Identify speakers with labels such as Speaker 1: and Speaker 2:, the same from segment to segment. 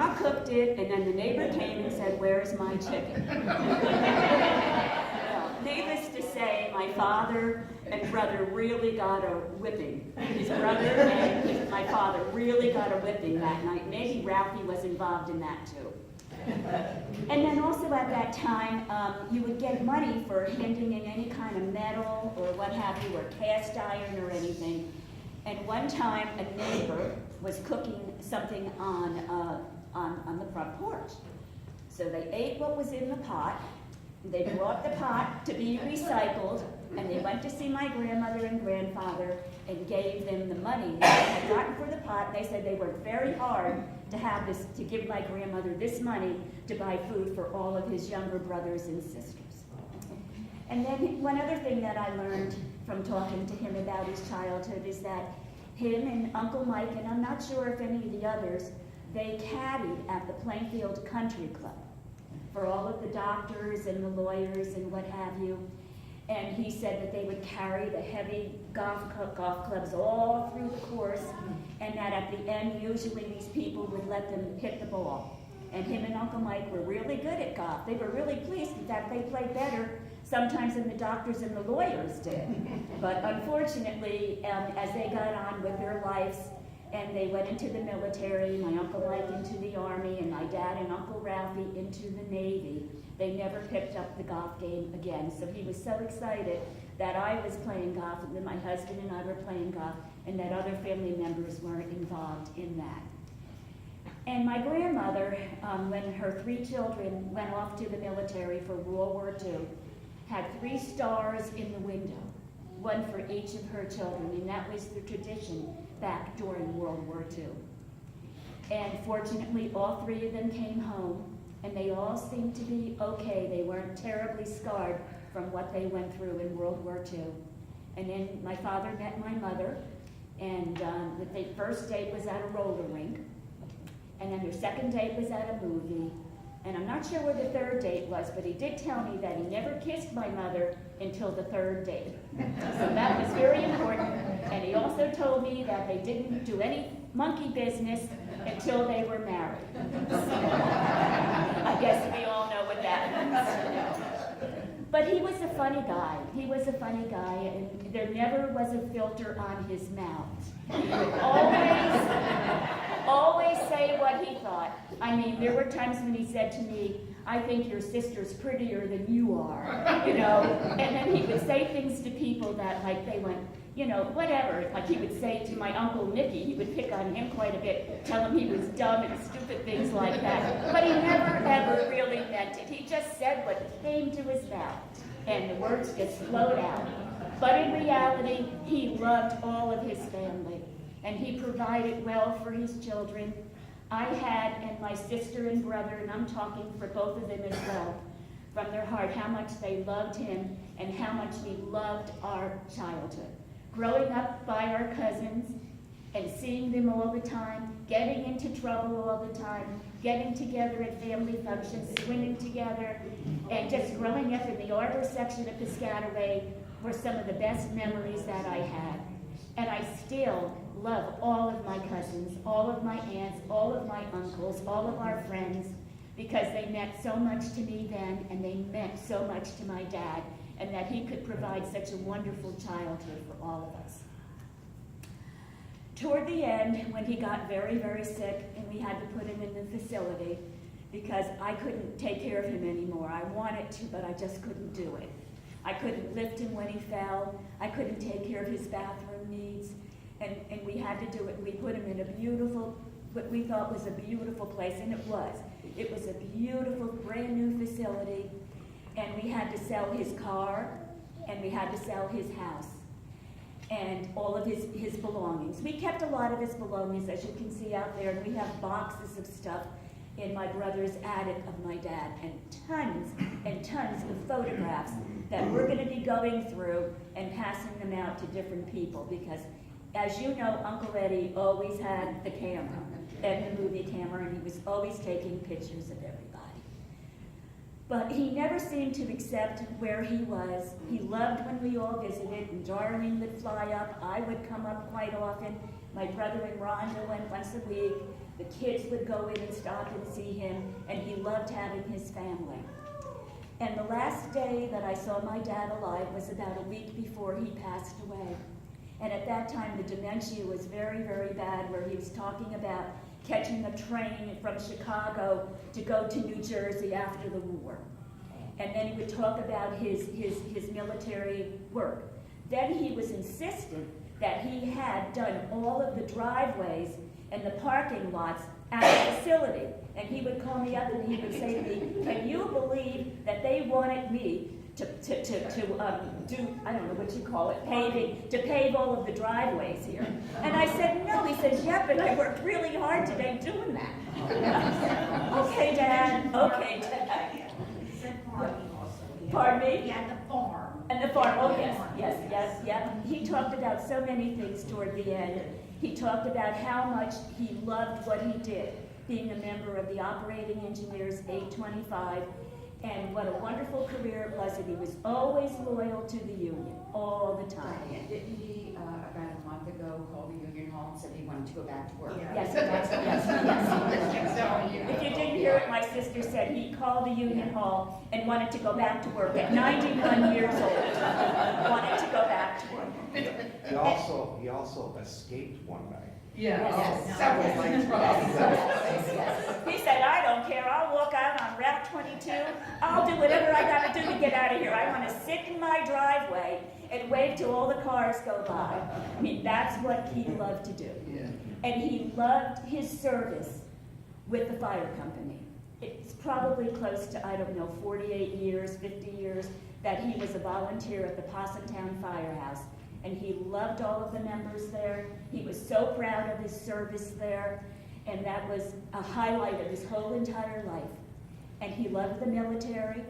Speaker 1: Grandma cooked it, and then the neighbor came and said, "Where's my chicken?" Well, needless to say, my father and brother really got a whipping. His brother and my father really got a whipping that night. Maybe Ralphie was involved in that too. And then also at that time, you would get money for handing in any kind of metal or what have you, or cast iron or anything. And one time, a neighbor was cooking something on the front porch. So they ate what was in the pot. They brought the pot to be recycled, and they went to see my grandmother and grandfather and gave them the money they had gotten for the pot. And they said they worked very hard to have this, to give my grandmother this money to buy food for all of his younger brothers and sisters. And then one other thing that I learned from talking to him about his childhood is that him and Uncle Mike, and I'm not sure if any of the others, they caddied at the Plainfield Country Club for all of the doctors and the lawyers and what have you. And he said that they would carry the heavy golf clubs all through the course, and that at the end, usually these people would let them hit the ball. And him and Uncle Mike were really good at golf. They were really pleased. In fact, they played better sometimes than the doctors and the lawyers did. But unfortunately, as they got on with their lives, and they went into the military, my Uncle Mike into the Army, and my dad and Uncle Ralphie into the Navy, they never picked up the golf game again. So he was so excited that I was playing golf, and that my husband and I were playing golf, and that other family members were involved in that. And my grandmother, when her 3 children went off to the military for World War II, had 3 stars in the window, one for each of her children, and that was the tradition back during World War II. And fortunately, all 3 of them came home, and they all seemed to be okay. They weren't terribly scarred from what they went through in World War II. And then my father met my mother, and the first date was at a roller rink, and then their second date was at a movie, and I'm not sure where the third date was, but he did tell me that he never kissed my mother until the third date. So that was very important. And he also told me that they didn't do any monkey business until they were married. I guess we all know what that means. But he was a funny guy. He was a funny guy, and there never was a filter on his mouth. He would always say what he thought. I mean, there were times when he said to me, "I think your sister's prettier than you are," you know, and then he would say things to people that, like, they went, you know, whatever. Like he would say to my Uncle Nicky, he would pick on him quite a bit, tell him he was dumb and stupid, things like that. But he never, ever really meant it. He just said what came to his mouth, and the words just flowed out. But in reality, he loved all of his family, and he provided well for his children. I had, and my sister and brother, and I'm talking for both of them as well, from their heart, how much they loved him and how much we loved our childhood. Growing up by our cousins and seeing them all the time, getting into trouble all the time, getting together at family functions, swimming together, and just growing up in the Arbor section of Piscataway were some of the best memories that I had. And I still love all of my cousins, all of my aunts, all of my uncles, all of our friends, because they meant so much to me then, and they meant so much to my dad, and that he could provide such a wonderful childhood for all of us. Toward the end, when he got very, very sick, and we had to put him in the facility, because I couldn't take care of him anymore. I wanted to, but I just couldn't do it. I couldn't lift him when he fell. I couldn't take care of his bathroom needs. And we had to do it. We put him in a beautiful, what we thought was a beautiful place, and it was. It was a beautiful, brand new facility, and we had to sell his car, and we had to sell his house, and all of his belongings. We kept a lot of his belongings, as you can see out there, and we have boxes of stuff in my brother's attic of my dad, and tons of photographs that we're going to be going through and passing them out to different people, because as you know, Uncle Eddie always had the camera, and the movie camera, and he was always taking pictures of everybody. But he never seemed to accept where he was. He loved when we all visited, and Darlene would fly up. I would come up quite often, My brother and Rhonda went once a week. The kids would go in and stop and see him, and he loved having his family. And the last day that I saw my dad alive was about a week before he passed away. And at that time, the dementia was very, very bad, where he was talking about catching a train from Chicago to go to New Jersey after the war. And then he would talk about his military work. Then he was insistent that he had done all of the driveways and the parking lots at the facility. And he would call me up and he would say to me, can you believe that they wanted me to do, I don't know what you call it, paving, to pave all of the driveways here? And I said, no. He says, yeah, but I worked really hard today doing that. Okay, Dad. Okay, Dad. Pardon me?
Speaker 2: Yeah, the farm.
Speaker 1: And the farm, oh yes. He talked about so many things toward the end. He talked about how much he loved what he did, being a member of the Operating Engineers 825, and what a wonderful career it was, and he was always loyal to the union, all the time.
Speaker 3: Didn't he, about a month ago, call the union hall and said he wanted to go back to work?
Speaker 2: Yeah.
Speaker 1: Yes. If you didn't hear it, my sister said he called the union hall and wanted to go back to work at 91 years old. Wanted to go back to work.
Speaker 4: He also escaped one night.
Speaker 1: Yes.
Speaker 3: Several times.
Speaker 1: Yes. He said, I don't care, I'll walk out on Route 22, I'll do whatever I gotta do to get out of here. I wanna sit in my driveway and wait till all the cars go by. I mean, that's what he loved to do.
Speaker 4: Yeah.
Speaker 1: And he loved his service with the fire company. It's probably close to, I don't know, 48 years, 50 years that he was a volunteer at the Possumtown Firehouse. And he loved all of the members there. He was so proud of his service there. And that was a highlight of his whole entire life. And he loved the military.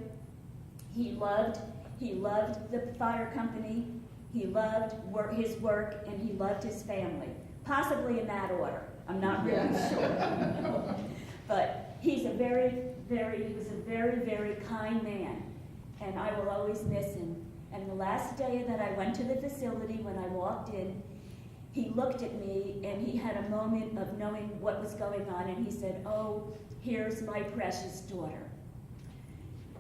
Speaker 1: He loved the fire company. He loved his work, and he loved his family. Possibly in that order. I'm not really sure. But he was a very, very kind man. And I will always miss him. And the last day that I went to the facility, when I walked in, he looked at me and he had a moment of knowing what was going on, and he said, oh, here's my precious daughter.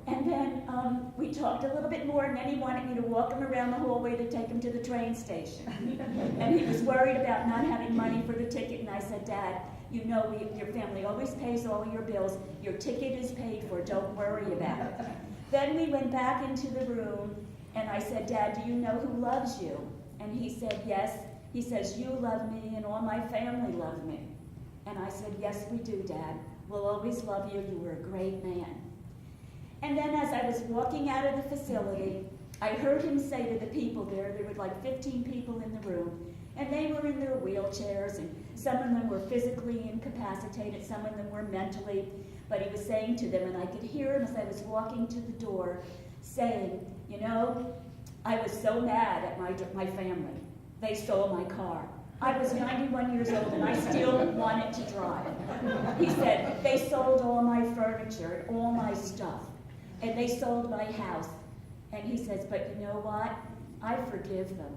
Speaker 1: And then we talked a little bit more, and then he wanted me to walk him around the hallway to take him to the train station. And he was worried about not having money for the ticket, and I said, Dad, you know your family always pays all your bills. Your ticket is paid for, don't worry about it. Then we went back into the room, and I said, Dad, do you know who loves you? And he said, yes. He says, you love me and all my family love me. And I said, yes, we do, Dad. We'll always love you. You were a great man. And then as I was walking out of the facility, I heard him say to the people there were like 15 people in the room, and they were in their wheelchairs, and some of them were physically incapacitated, some of them were mentally, but he was saying to them, and I could hear him as I was walking to the door, saying, you know, I was so mad at my family. They stole my car. I was 91 years old and I still wanted to drive. He said, they sold all my furniture, all my stuff, and they sold my house. And he says, but you know what? I forgive them.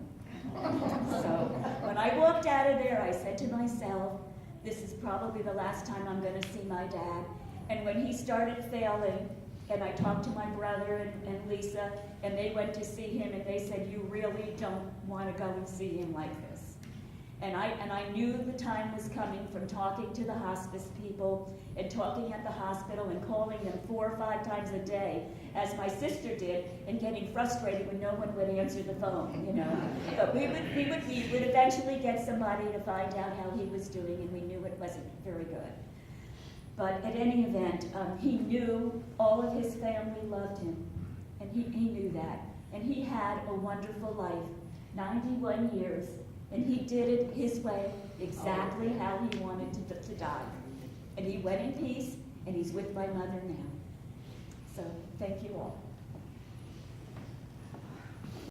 Speaker 1: So when I walked out of there, I said to myself, this is probably the last time I'm going to see my dad. And when he started failing, and I talked to my brother and Lisa, and they went to see him, and they said, you really don't want to go and see him like this. And I knew the time was coming from talking to the hospice people and talking at the hospital and calling them 4 or 5 times a day, as my sister did, and getting frustrated when no one would answer the phone, you know. But we would eventually get somebody to find out how he was doing, and we knew it wasn't very good. But at any event, he knew all of his family loved him, and he knew that. And he had a wonderful life, 91 years, and he did it his way, exactly how he wanted to die. And he went in peace, and he's with my mother now. So, thank you all.